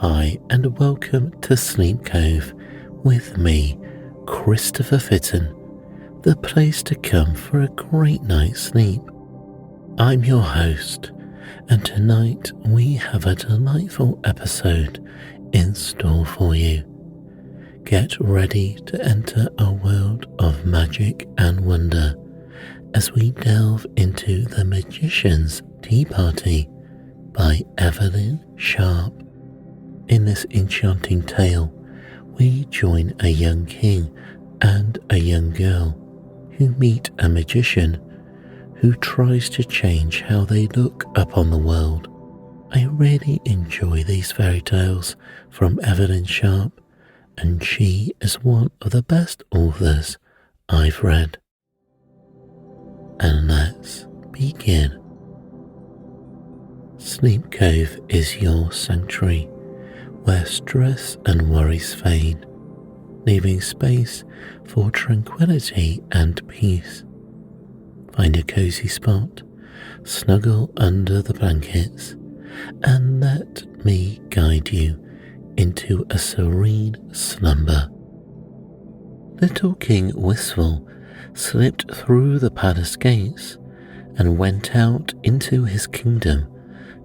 Hi and welcome to Sleep Cove with me, Christopher Fitton, the place to come for a great night's sleep. I'm your host, and tonight we have a delightful episode in store for you. Get ready to enter a world of magic and wonder as we delve into The Magician's Tea Party by Evelyn Sharp. In this enchanting tale, we join a young king and a young girl who meet a magician who tries to change how they look upon the world. I really enjoy these fairy tales from Evelyn Sharp, and she is one of the best authors I've read. And let's begin. Sleep Cove is your sanctuary, where stress and worries fade, leaving space for tranquility and peace. Find a cozy spot, snuggle under the blankets, and let me guide you into a serene slumber. Little King Wistful slipped through the palace gates and went out into his kingdom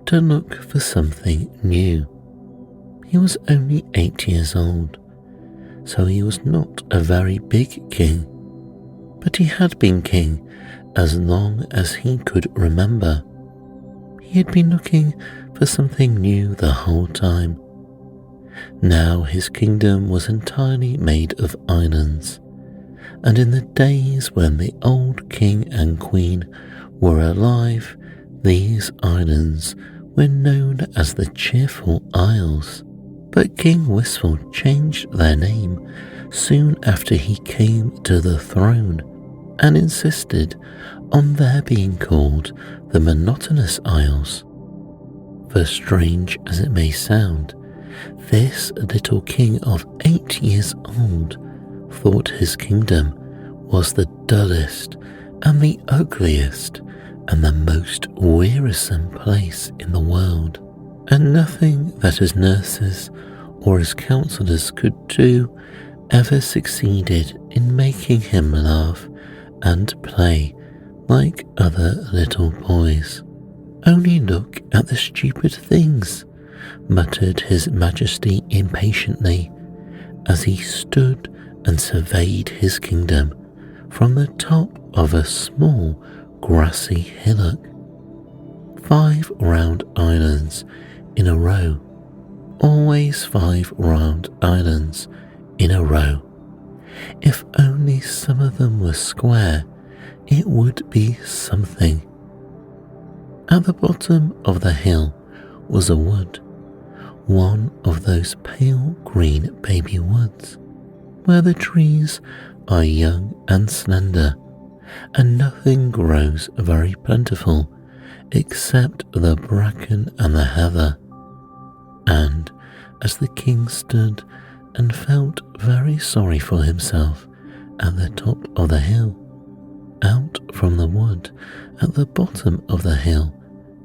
to look for something new. He was only 8 years old, so he was not a very big king, but he had been king as long as he could remember. He had been looking for something new the whole time. Now his kingdom was entirely made of islands, and in the days when the old king and queen were alive, these islands were known as the Cheerful Isles. But King Wistful changed their name soon after he came to the throne and insisted on their being called the Monotonous Isles. For strange as it may sound, this little king of 8 years old thought his kingdom was the dullest and the ugliest and the most wearisome place in the world, and nothing that his nurses or his counselors could do ever succeeded in making him laugh and play like other little boys. "Only look at the stupid things," muttered His Majesty impatiently as he stood and surveyed his kingdom from the top of a small grassy hillock. 5 round islands in a row, always 5 round islands in a row. If only some of them were square, it would be something. At the bottom of the hill was a wood, one of those pale green baby woods, where the trees are young and slender, and nothing grows very plentiful except the bracken and the heather. And as the king stood and felt very sorry for himself at the top of the hill, out from the wood at the bottom of the hill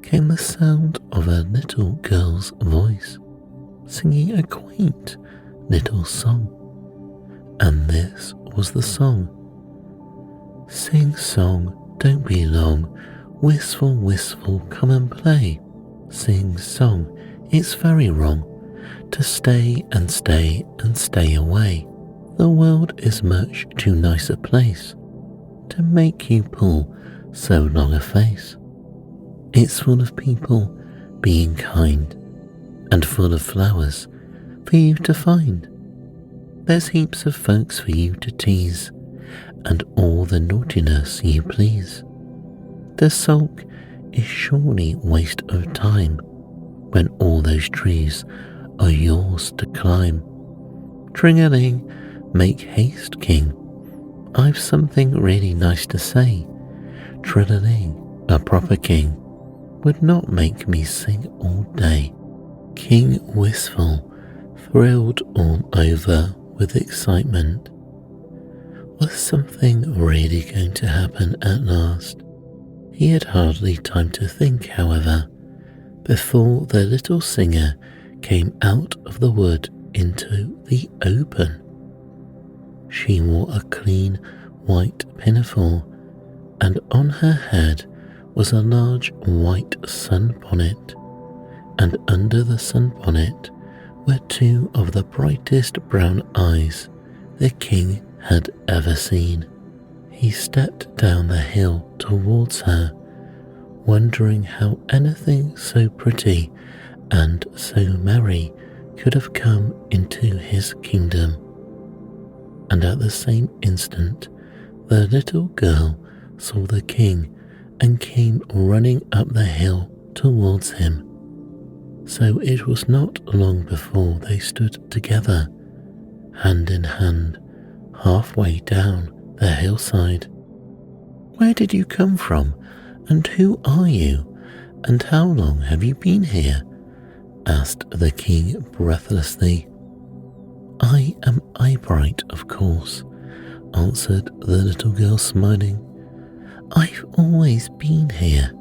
came the sound of a little girl's voice, singing a quaint little song. And this was the song: "Sing song, don't be long, wistful, wistful, come and play. Sing song, it's very wrong to stay and stay and stay away. The world is much too nice a place to make you pull so long a face. It's full of people being kind, and full of flowers for you to find. There's heaps of folks for you to tease, and all the naughtiness you please. To sulk is surely waste of time when all those trees are yours to climb. Tring-a-ling, make haste, king, I've something really nice to say. Trill-a-ling, a proper king would not make me sing all day." King Wistful thrilled all over with excitement. Was something really going to happen at last? He had hardly time to think, however, before the little singer came out of the wood into the open. She wore a clean white pinafore, and on her head was a large white sunbonnet, and under the sunbonnet were two of the brightest brown eyes the king had ever seen. He stepped down the hill towards her, wondering how anything so pretty and so merry could have come into his kingdom. And at the same instant, the little girl saw the king and came running up the hill towards him. So it was not long before they stood together, hand in hand, halfway down the hillside. "Where did you come from, and who are you, and how long have you been here?" asked the king breathlessly. "I am Eyebright, of course," answered the little girl, smiling. "I've always been here."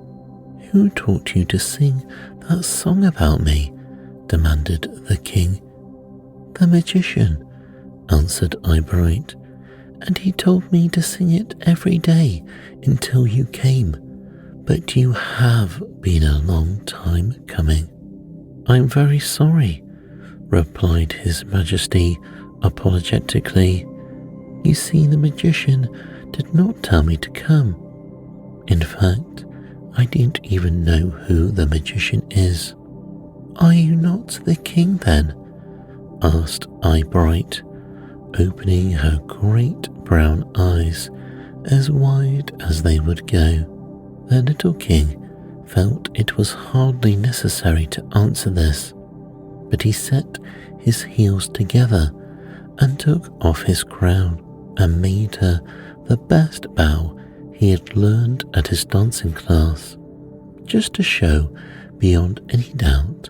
"Who taught you to sing that song about me?" demanded the king. "The magician," answered Eyebright, "and he told me to sing it every day until you came. But you have been a long time coming." "I'm very sorry," replied His Majesty apologetically. "You see, the magician did not tell me to come. In fact, I didn't even know who the magician is." "Are you not the king then?" asked Eyebright, opening her great brown eyes as wide as they would go. The little king felt it was hardly necessary to answer this, but he set his heels together and took off his crown and made her the best bow he had learned at his dancing class, just to show beyond any doubt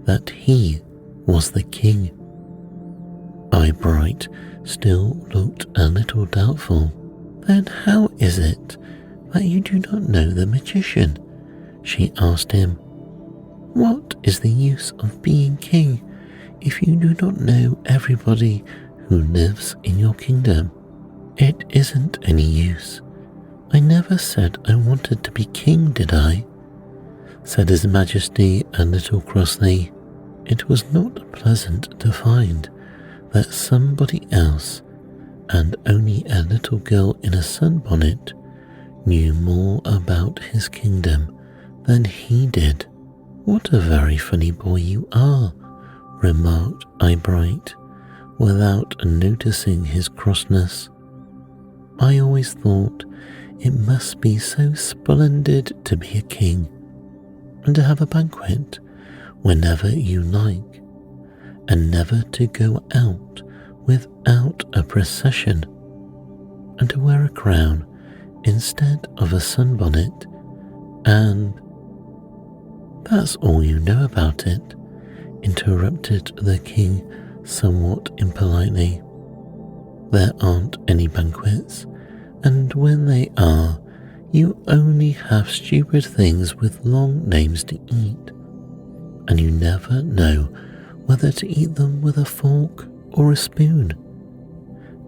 that he was the king. Eyebright still looked a little doubtful. "Then how is it that you do not know the magician?" she asked him. "What is the use of being king if you do not know everybody who lives in your kingdom?" "It isn't any use. I never said I wanted to be king, did I?" said His Majesty a little crossly. It was not pleasant to find that somebody else, and only a little girl in a sunbonnet, knew more about his kingdom than he did. "What a very funny boy you are," remarked Eyebright, without noticing his crossness. "I always thought it must be so splendid to be a king, and to have a banquet whenever you like, and never to go out without a procession, and to wear a crown instead of a sunbonnet, and—" "That's all you know about it," interrupted the king somewhat impolitely. "There aren't any banquets, and when they are, you only have stupid things with long names to eat, and you never know whether to eat them with a fork or a spoon,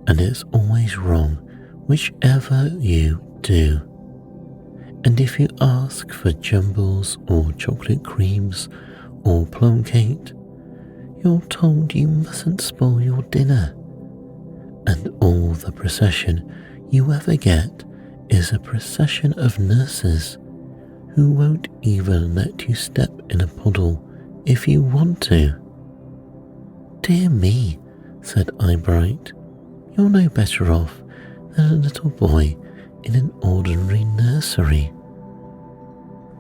and it's always wrong whichever you do. And if you ask for jumbles or chocolate creams or plum cake, you're told you mustn't spoil your dinner, and all the procession you ever get is a procession of nurses who won't even let you step in a puddle if you want to." "Dear me," said Eyebright, "you're no better off than a little boy in an ordinary nursery."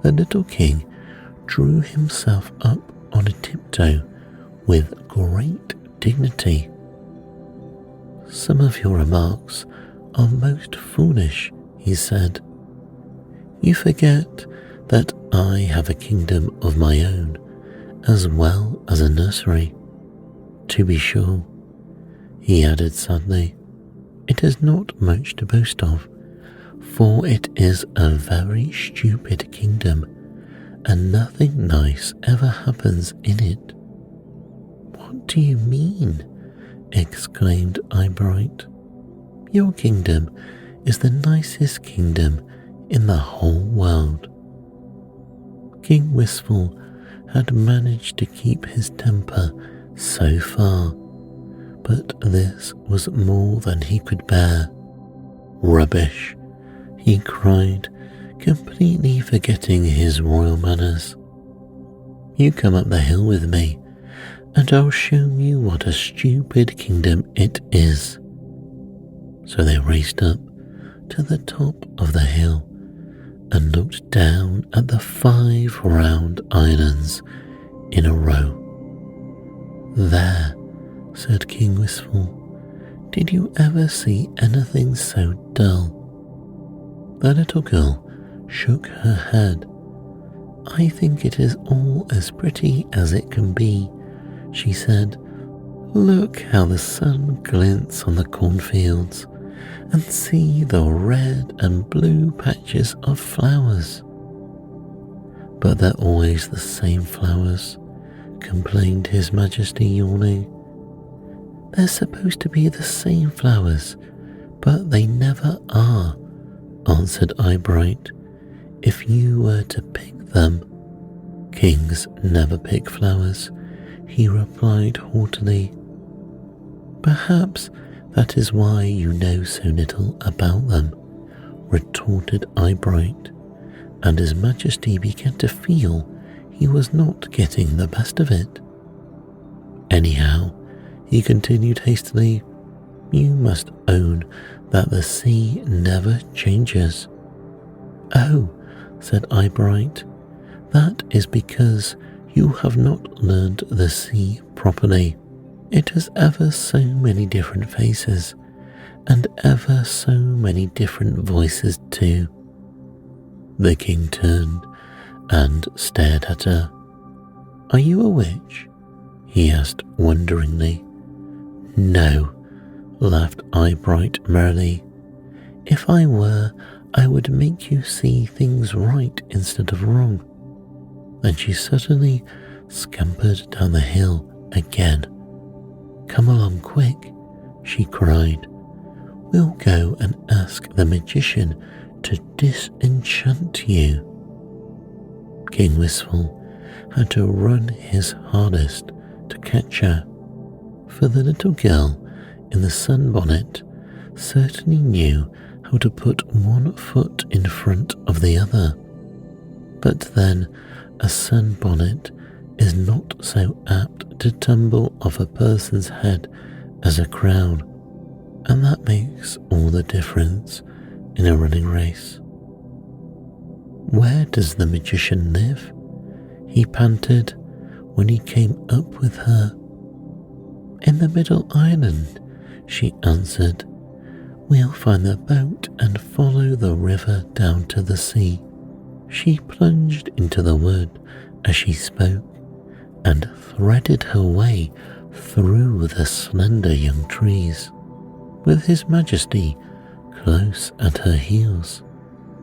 The little king drew himself up on a tiptoe with great dignity. "Some of your remarks are most foolish," he said. "You forget that I have a kingdom of my own as well as a nursery. To be sure," he added sadly, "it is not much to boast of, for it is a very stupid kingdom, and nothing nice ever happens in it. What do you mean? Exclaimed Eyebright. Your kingdom is the nicest kingdom in the whole world. King Wistful had managed to keep his temper so far, but this was more than he could bear. Rubbish, he cried, completely forgetting his royal manners. You come up the hill with me, and I'll show you what a stupid kingdom it is. So they raced up to the top of the hill and looked down at the 5 round islands in a row. There, said King Wistful, did you ever see anything so dull? The little girl shook her head. I think it is all as pretty as it can be, she said. Look how the sun glints on the cornfields, and see the red and blue patches of flowers. But they're always the same flowers, complained His Majesty, yawning. They're supposed to be the same flowers, but they never are, answered Eyebright. If you were to pick them. Kings never pick flowers, he replied haughtily. Perhaps that is why you know so little about them, retorted Eyebright, and His Majesty began to feel he was not getting the best of it. Anyhow, he continued hastily, you must own that the sea never changes. Oh, said Eyebright, that is because you have not learned the sea properly. It has ever so many different faces, and ever so many different voices too. The king turned and stared at her. Are you a witch? He asked wonderingly. No, laughed Eyebright merrily. If I were, I would make you see things right instead of wrong. Then she suddenly scampered down the hill again. Come along quick, she cried. We'll go and ask the magician to disenchant you. King Wistful had to run his hardest to catch her, for the little girl in the sunbonnet certainly knew how to put one foot in front of the other. But then a sunbonnet is not so apt to tumble off a person's head as a crown, and that makes all the difference in a running race. Where does the magician live? He panted when he came up with her. In the middle island, she answered. We'll find the boat and follow the river down to the sea. She plunged into the wood as she spoke and threaded her way through the slender young trees, with His Majesty close at her heels.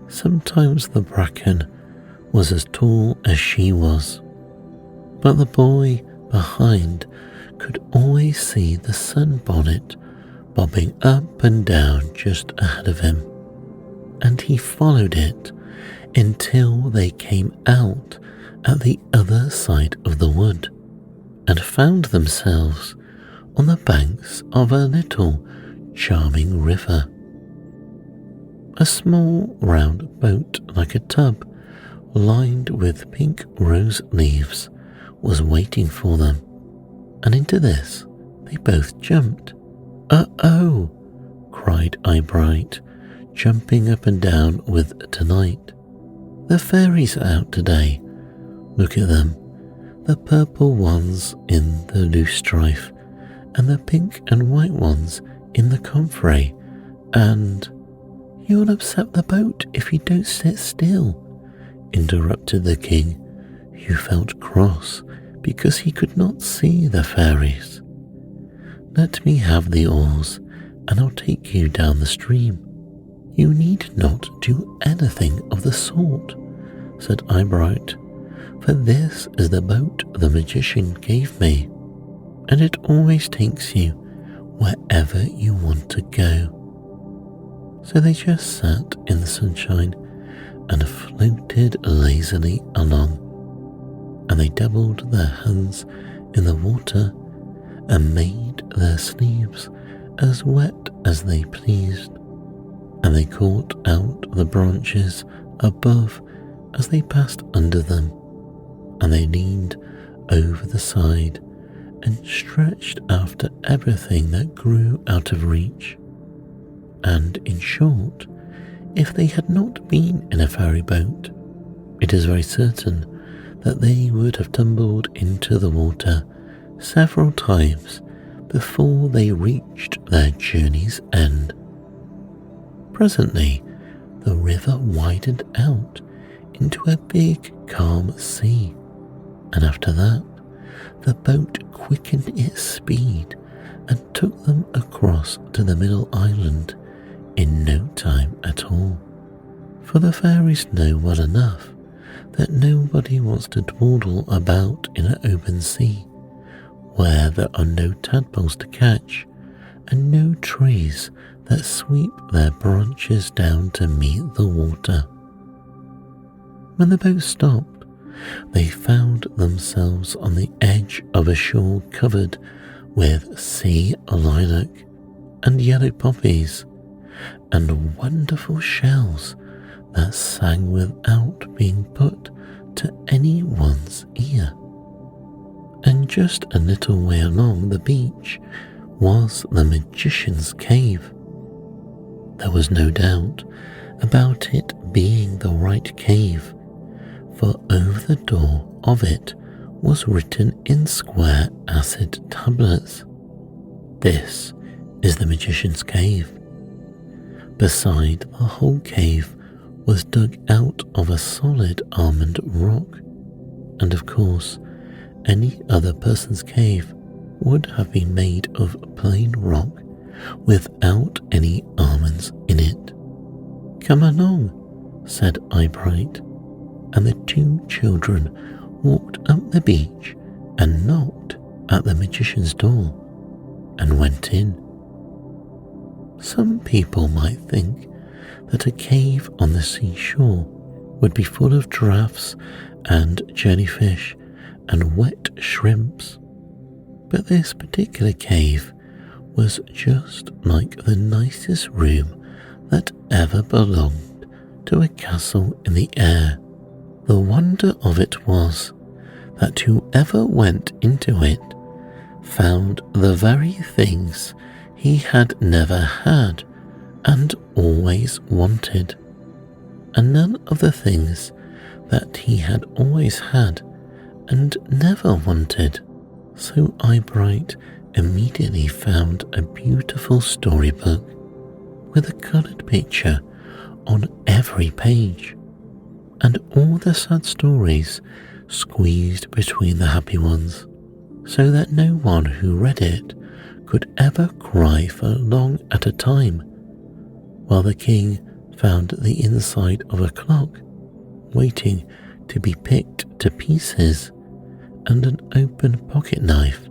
Sometimes the bracken was as tall as she was, but the boy behind could always see the sunbonnet bobbing up and down just ahead of him, and he followed it until they came out at the other side of the wood and found themselves on the banks of a little charming river. A small round boat like a tub, lined with pink rose leaves, was waiting for them, and into this they both jumped. Uh-oh, cried Eyebright, jumping up and down with delight. The fairies are out today. Look at them, the purple ones in the loosestrife, and the pink and white ones in the comfrey, and... You'll upset the boat if you don't sit still, interrupted the king, who felt cross because he could not see the fairies. Let me have the oars, and I'll take you down the stream. You need not do anything of the sort, said Eyebright, for this is the boat the magician gave me. and it always takes you wherever you want to go. So they just sat in the sunshine and floated lazily along, and they dabbled their hands in the water and made their sleeves as wet as they pleased, and they caught out the branches above as they passed under them, and they leaned over the side and stretched after everything that grew out of reach. And in short, if they had not been in a ferry boat, it is very certain that they would have tumbled into the water several times before they reached their journey's end. Presently, the river widened out into a big, calm sea, and after that, the boat quickened its speed and took them across to the middle island in no time at all. For the fairies know well enough that nobody wants to dawdle about in an open sea where there are no tadpoles to catch and no trees that sweep their branches down to meet the water. When the boat stopped, they found themselves on the edge of a shore covered with sea lilac and yellow poppies and wonderful shells that sang without being put to anyone's ear. And just a little way along the beach was the magician's cave. There was no doubt about it being the right cave, for over the door of it was written in square acid tablets, "This is the magician's cave." Beside the whole cave was dug out of a solid almond rock, and of course, any other person's cave would have been made of plain rock without any almonds in it. "Come along," said Eyebright, and the two children walked up the beach and knocked at the magician's door and went in. Some people might think that a cave on the seashore would be full of giraffes and jellyfish and wet shrimps, but this particular cave was just like the nicest room that ever belonged to a castle in the air. The wonder of it was that whoever went into it found the very things he had never had and always wanted, and none of the things that he had always had and never wanted. So Eyebright immediately found a beautiful storybook with a coloured picture on every page, and all the sad stories squeezed between the happy ones, so that no one who read it could ever cry for long at a time, while the king found the inside of a clock waiting to be picked to pieces, and an open pocket knife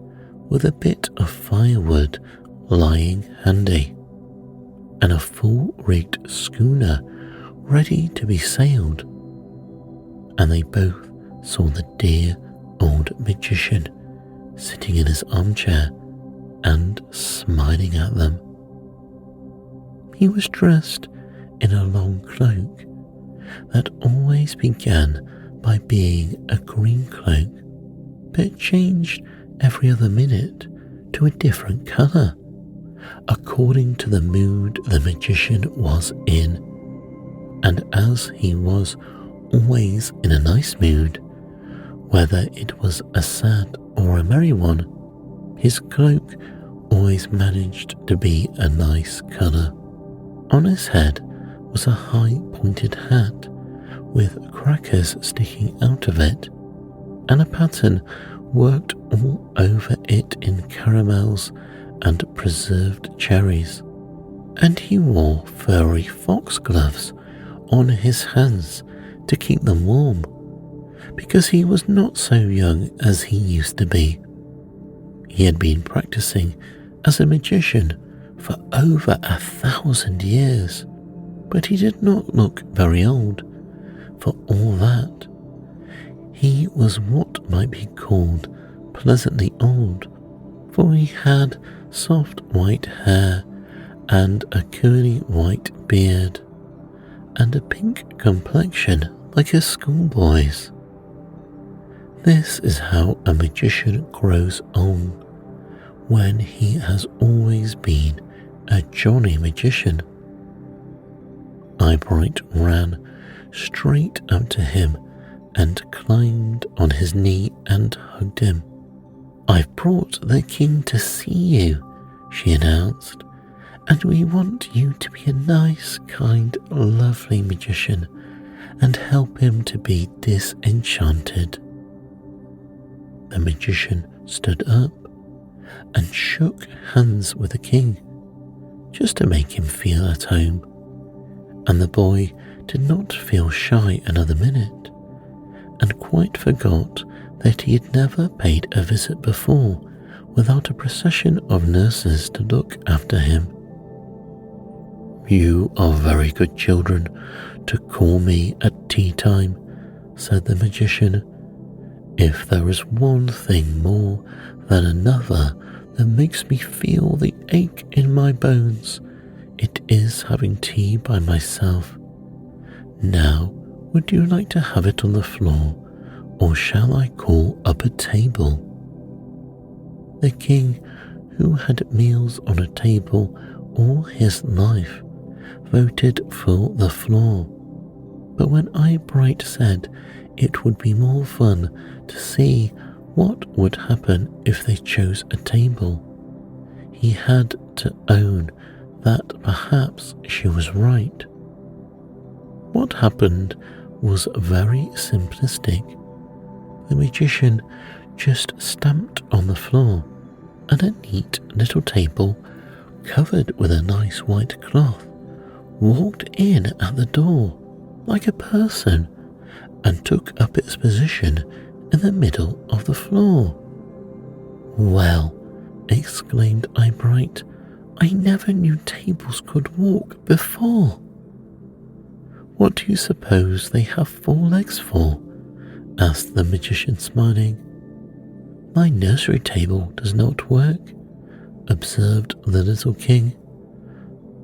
with a bit of firewood lying handy, and a full-rigged schooner ready to be sailed. And they both saw the dear old magician sitting in his armchair and smiling at them. He was dressed in a long cloak that always began by being a green cloak, but changed every other minute to a different colour, according to the mood the magician was in. And as he was always in a nice mood, whether it was a sad or a merry one, his cloak always managed to be a nice colour. On his head was a high pointed hat with crackers sticking out of it, and a pattern worked all over it in caramels and preserved cherries. And he wore furry foxgloves on his hands to keep them warm, because he was not so young as he used to be. He had been practicing as a magician for over 1,000 years, but he did not look very old for all that. He was what might be called pleasantly old, for he had soft white hair and a curly white beard, and a pink complexion like a schoolboy's. This is how a magician grows old, when he has always been a jolly magician. Eyebright ran straight up to him and climbed on his knee and hugged him. "I've brought the king to see you," she announced, "and we want you to be a nice, kind, lovely magician and help him to be disenchanted." The magician stood up and shook hands with the king, just to make him feel at home, and the boy did not feel shy another minute, and quite forgot that he had never paid a visit before without a procession of nurses to look after him. "You are very good children to call me at tea time," said the magician. "If there is one thing more than another that makes me feel the ache in my bones, it is having tea by myself. Now, would you like to have it on the floor, or shall I call up a table?" The king, who had meals on a table all his life, voted for the floor, but when Eyebright said it would be more fun to see what would happen if they chose a table, he had to own that perhaps she was right. What happened was very simplistic. The magician just stamped on the floor, and a neat little table covered with a nice white cloth walked in at the door like a person and took up its position in the middle of the floor. "Well," exclaimed Eyebright, "I never knew tables could walk before." "What do you suppose they have 4 legs for?" asked the magician, smiling. "My nursery table does not work," observed the little king.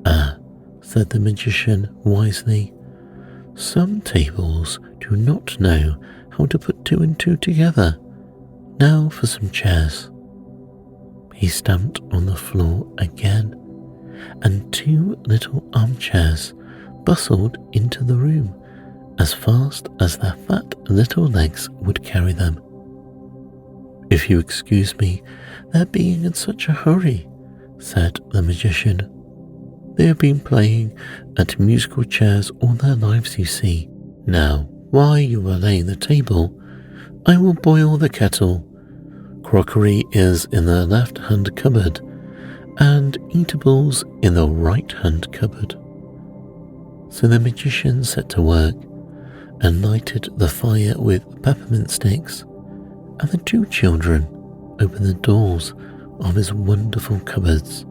"Ah," said the magician wisely, "some tables do not know how to put 2 and 2 together. Now for some chairs." He stamped on the floor again, and 2 little armchairs bustled into the room as fast as their fat little legs would carry them. "If you excuse me, they're being in such a hurry," said the magician. "They have been playing at musical chairs all their lives, you see. Now, while you are laying the table, I will boil the kettle. Crockery is in the left-hand cupboard, and eatables in the right-hand cupboard." So the magician set to work and lighted the fire with peppermint sticks, and the 2 children opened the doors of his wonderful cupboards.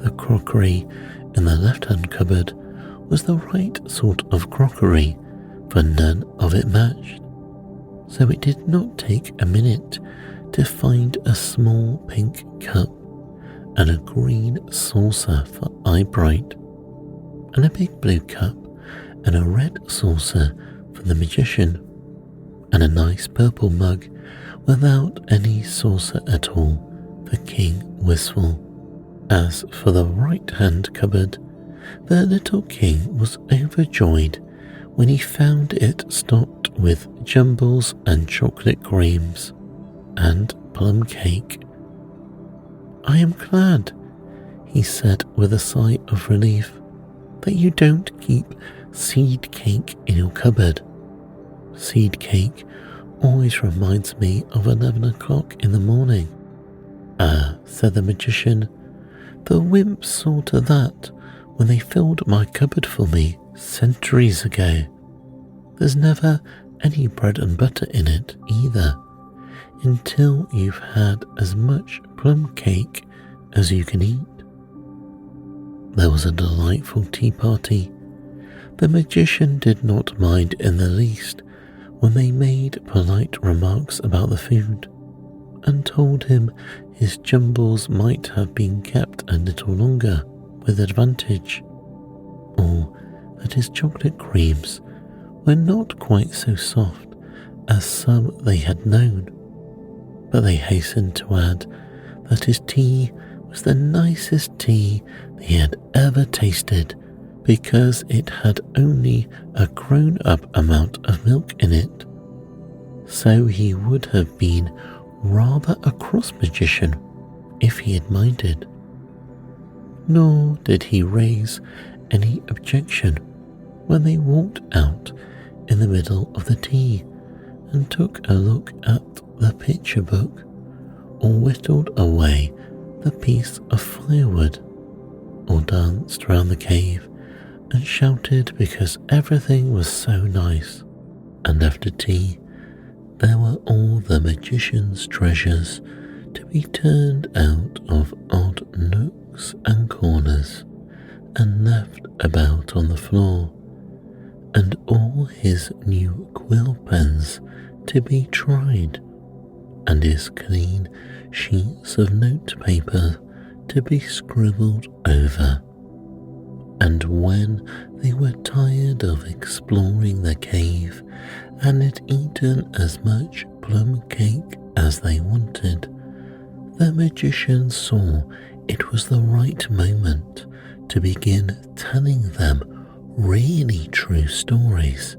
The crockery in the left-hand cupboard was the right sort of crockery, for none of it matched, so it did not take a minute to find a small pink cup and a green saucer for Eyebright, and a big blue cup and a red saucer for the magician, and a nice purple mug without any saucer at all for King Wistful. As for the right-hand cupboard, the little king was overjoyed when he found it stocked with jumbles and chocolate creams and plum cake. "I am glad," he said with a sigh of relief, "that you don't keep seed cake in your cupboard. Seed cake always reminds me of 11 o'clock in the morning." "Ah," said the magician, "the wimps saw to that when they filled my cupboard for me centuries ago. There's never any bread and butter in it either. until you've had as much plum cake as you can eat. There was a delightful tea party. The magician did not mind in the least when they made polite remarks about the food and told him his jumbles might have been kept a little longer with advantage, or that his chocolate creams were not quite so soft as some they had known, but they hastened to add that his tea was the nicest tea they had ever tasted because it had only a grown-up amount of milk in it. So he would have been rather a cross magician if he had minded. Nor did he raise any objection when they walked out in the middle of the tea and took a look at the picture book or whittled away the piece of firewood or danced round the cave and shouted because everything was so nice. And after tea, there were all the magician's treasures to be turned out of odd nooks and corners and left about on the floor, and all his new quill pens to be tried, and his clean sheets of notepaper to be scribbled over. And when they were tired of exploring the cave and had eaten as much plum cake as they wanted, the magician saw it was the right moment to begin telling them really true stories.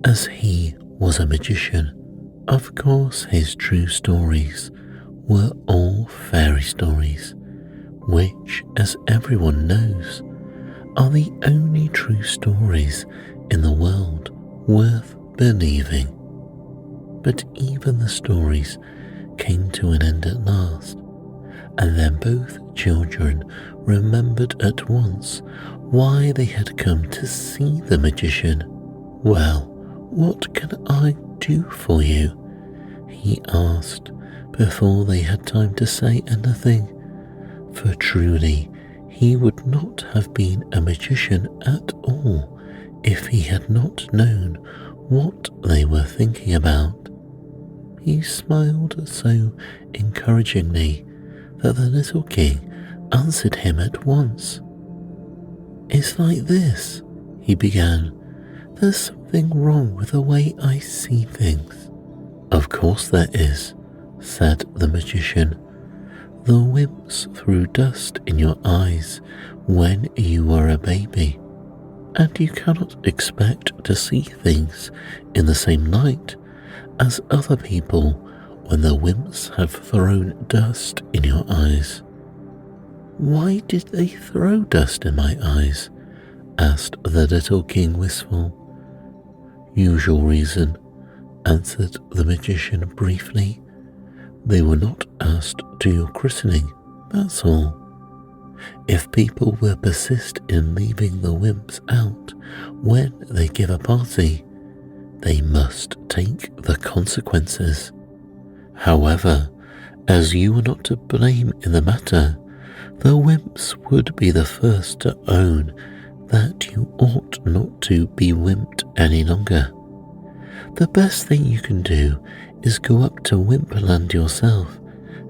As he was a magician, of course his true stories were all fairy stories, which, as everyone knows, are the only true stories in the world worth believing. But even the stories came to an end at last, and then both children remembered at once why they had come to see the magician. "Well, what can I do for you?" he asked before they had time to say anything, for truly he would not have been a magician at all if he had not known what they were thinking about. He smiled so encouragingly that the little king answered him at once. "It's like this," he began. "There's something wrong with the way I see things." "Of course there is," said the magician. "The wymps threw dust in your eyes when you were a baby, and you cannot expect to see things in the same light as other people when the wymps have thrown dust in your eyes." "Why did they throw dust in my eyes?" asked the little king wistful. "Usual reason," answered the magician briefly. "They were not asked to your christening, that's all. If people will persist in leaving the wymps out when they give a party, they must take the consequences. However, as you were not to blame in the matter, the wymps would be the first to own that you ought not to be wimped any longer. The best thing you can do is go up to Wimpland yourself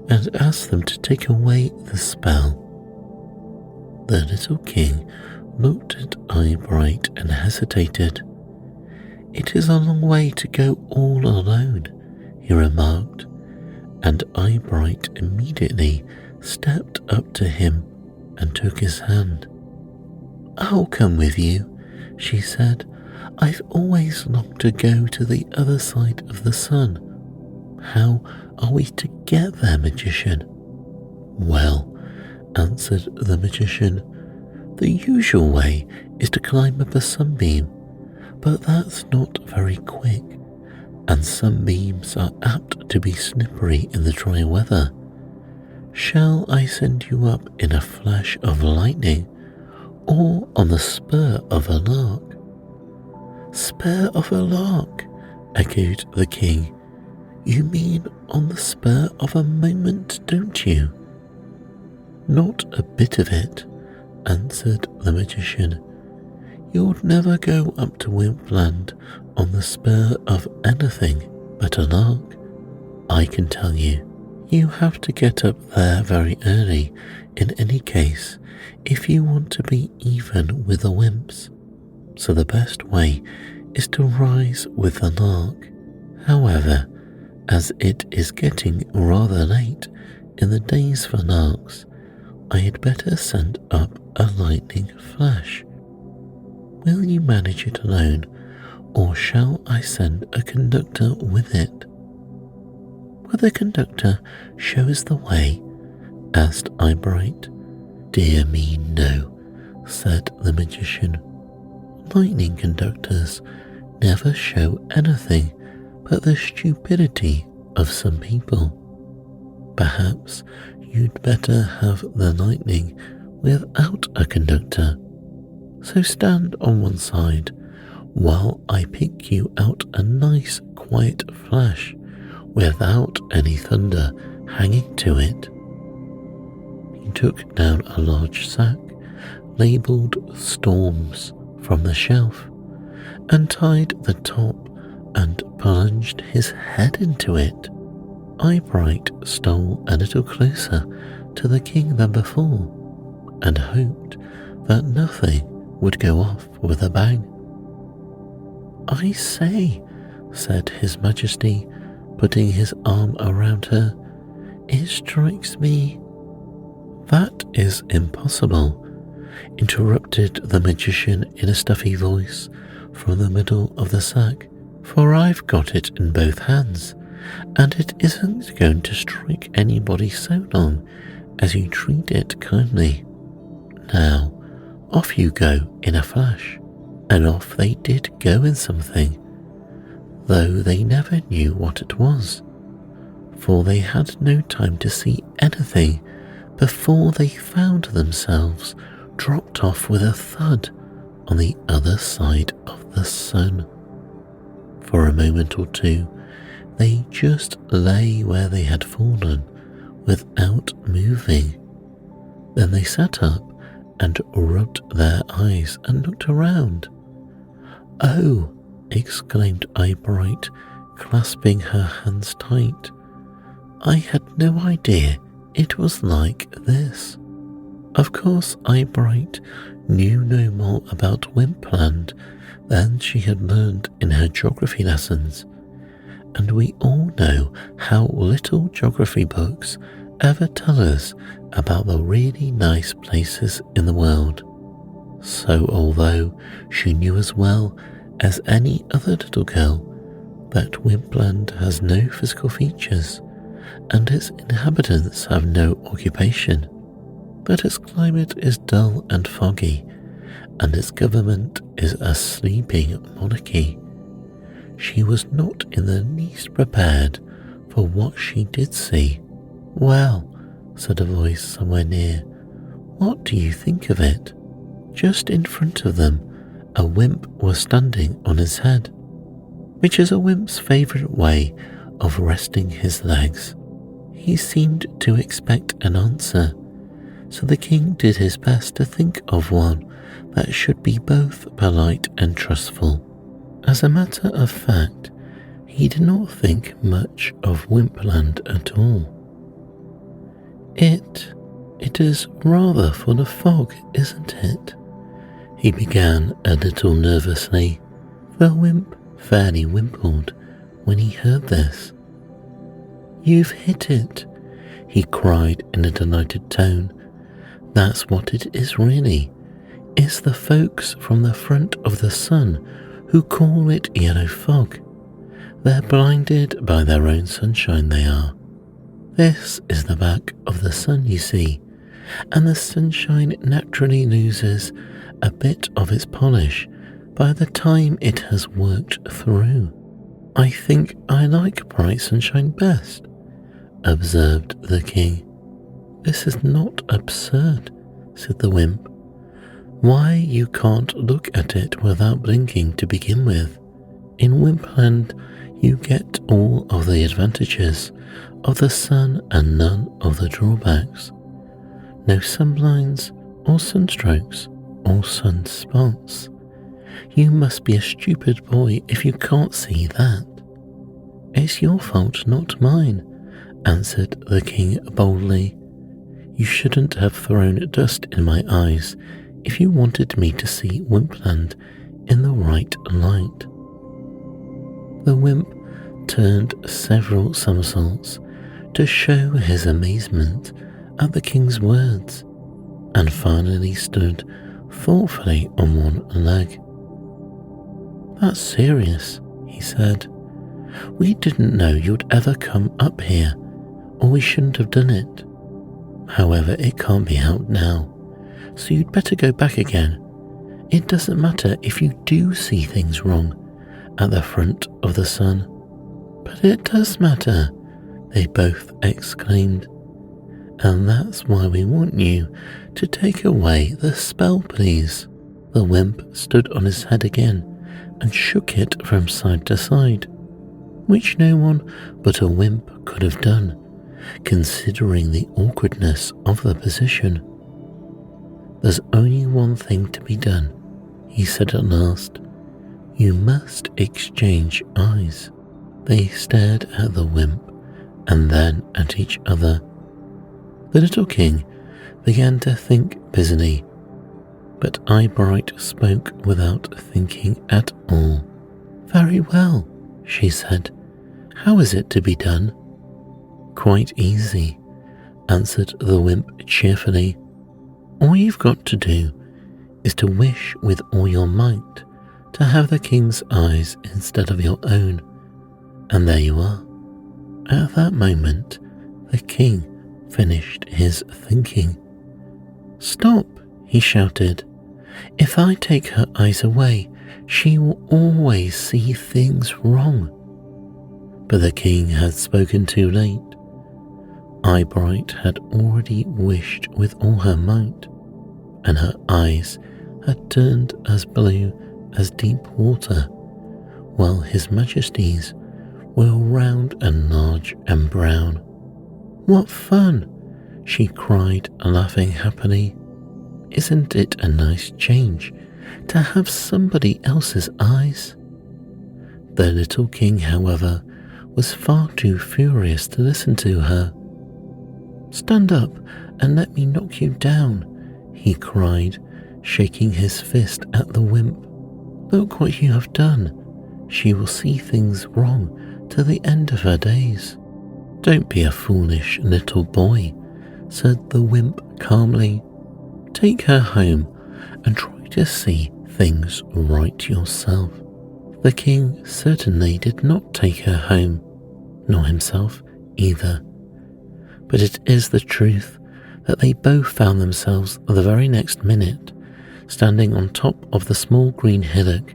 and ask them to take away the spell." The little king looked at Eyebright and hesitated. "It is a long way to go all alone," he remarked, and Eyebright immediately stepped up to him and took his hand. "I'll come with you," she said. "I've always longed to go to the other side of the sun. How are we to get there, magician?" "Well," answered the magician, "the usual way is to climb up a sunbeam, but that's not very quick, and sunbeams are apt to be slippery in the dry weather. Shall I send you up in a flash of lightning, or on the spur of a lark?" "Spur of a lark," echoed the king. You mean on the spur of a moment, don't you? Not a bit of it, answered the magician. You'd never go up to Wimpland on the spur of anything but a lark, I can tell you. You have to get up there very early in any case if you want to be even with the wymps. So the best way is to rise with the lark. However, as it is getting rather late in the days for larks, I had better send up a lightning flash. Will you manage it alone, or shall I send a conductor with it? Will the conductor show us the way? Asked Eyebright. Dear me, no, said the magician. Lightning conductors never show anything but the stupidity of some people. Perhaps you'd better have the lightning without a conductor. So stand on one side while I pick you out a nice quiet flash without any thunder hanging to it. He took down a large sack labelled Storms from the shelf and tied the top and plunged his head into it. Eyebright stole a little closer to the king than before and hoped that nothing would go off with a bang. I say, said His Majesty, putting his arm around her, it strikes me. That is impossible, interrupted the magician in a stuffy voice from the middle of the sack, for I've got it in both hands, and it isn't going to strike anybody so long as you treat it kindly. Now, off you go in a flash. And off they did go in something, though they never knew what it was, for they had no time to see anything before they found themselves dropped off with a thud on the other side of the sun. For a moment or two, they just lay where they had fallen without moving. Then they sat up and rubbed their eyes and looked around. Oh, exclaimed Eyebright, clasping her hands tight. I had no idea it was like this. Of course, Eyebright knew no more about Wimpland than she had learned in her geography lessons, and we all know how little geography books ever tell us about the really nice places in the world. So although she knew as well as any other little girl that Wimpland has no physical features and its inhabitants have no occupation, but its climate is dull and foggy and its government is a sleeping monarchy, she was not in the least prepared for what she did see. Well, said a voice somewhere near, what do you think of it? Just in front of them, a wymp was standing on his head, which is a wymp's favourite way of resting his legs. He seemed to expect an answer, so the king did his best to think of one that should be both polite and trustful. As a matter of fact, he did not think much of Wimpland at all. It is rather full of fog, isn't it? He began a little nervously. The wymp fairly wimpled when he heard this. You've hit it, he cried in a delighted tone. That's what it is really. It's the folks from the front of the sun who call it yellow fog. They're blinded by their own sunshine, they are. This is the back of the sun, you see, and the sunshine naturally loses a bit of its polish by the time it has worked through. I think I like bright sunshine best, observed the king. This is not absurd, said the wymp. Why, you can't look at it without blinking to begin with. In Wimpland, You get all of the advantages of the sun and none of the drawbacks. No sunblinds or sunstrokes or sunspots. You must be a stupid boy if you can't see that. It's your fault, not mine, answered the king boldly. You shouldn't have thrown dust in my eyes if you wanted me to see Wimpland in the right light. The wimp turned several somersaults to show his amazement at the king's words, and finally stood thoughtfully on one leg. That's serious, he said. We didn't know you'd ever come up here, or we shouldn't have done it. However, it can't be helped now, so you'd better go back again. It doesn't matter if you do see things wrong at the front of the sun. But it does matter, they both exclaimed. And that's why we want you to take away the spell, please. The wimp stood on his head again and shook it from side to side, which no one but a wimp could have done, considering the awkwardness of the position. There's only one thing to be done, he said at last. You must exchange eyes. They stared at the wimp and then at each other. The little king began to think busily, but Eyebright spoke without thinking at all. Very well, she said. How is it to be done? Quite easy, answered the wimp cheerfully. All you've got to do is to wish with all your might to have the king's eyes instead of your own, and there you are. At that moment, the king finished his thinking. Stop, he shouted. If I take her eyes away, she will always see things wrong. But the king had spoken too late. Eyebright had already wished with all her might, and her eyes had turned as blue as deep water, while his Majesty's were round and large and brown. What fun! She cried, laughing happily. Isn't it a nice change to have somebody else's eyes? The little king, however, was far too furious to listen to her. Stand up and let me knock you down, he cried, shaking his fist at the wimp. Look what you have done. She will see things wrong to the end of her days. Don't be a foolish little boy, said the wimp calmly. Take her home and try to see things right yourself. The king certainly did not take her home, nor himself either. But it is the truth that they both found themselves the very next minute standing on top of the small green hillock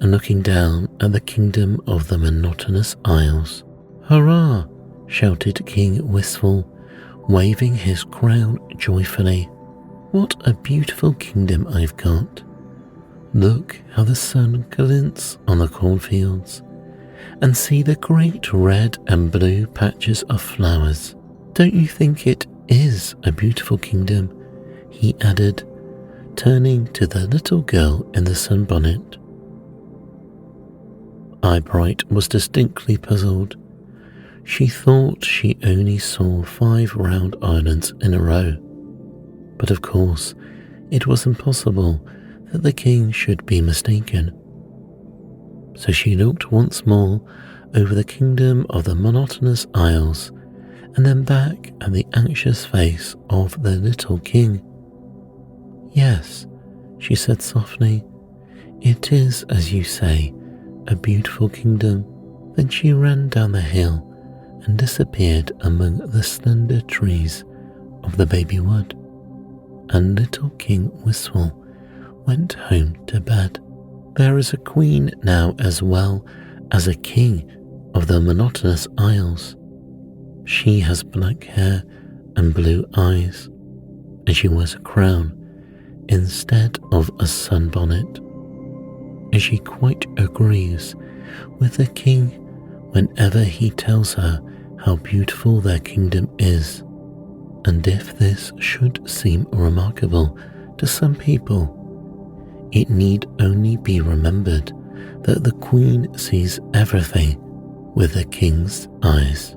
and looking down at the kingdom of the monotonous isles. Hurrah! Shouted King Wistful, waving his crown joyfully. What a beautiful kingdom I've got. Look how the sun glints on the cornfields, and see the great red and blue patches of flowers. Don't you think it is a beautiful kingdom? He added, turning to the little girl in the sunbonnet. Eyebright was distinctly puzzled. She thought she only saw 5 round islands in a row, but of course it was impossible that the king should be mistaken. So she looked once more over the kingdom of the monotonous isles and then back at the anxious face of the little king. Yes, she said softly, it is, as you say, a beautiful kingdom. Then she ran down the hill and disappeared among the slender trees of the baby wood, and little King Wistful went home to bed. There is a queen now as well as a king of the monotonous isles. She has black hair and blue eyes, and she wears a crown instead of a sunbonnet. And she quite agrees with the king whenever he tells her how beautiful their kingdom is. And if this should seem remarkable to some people, it need only be remembered that the Queen sees everything with a king's eyes.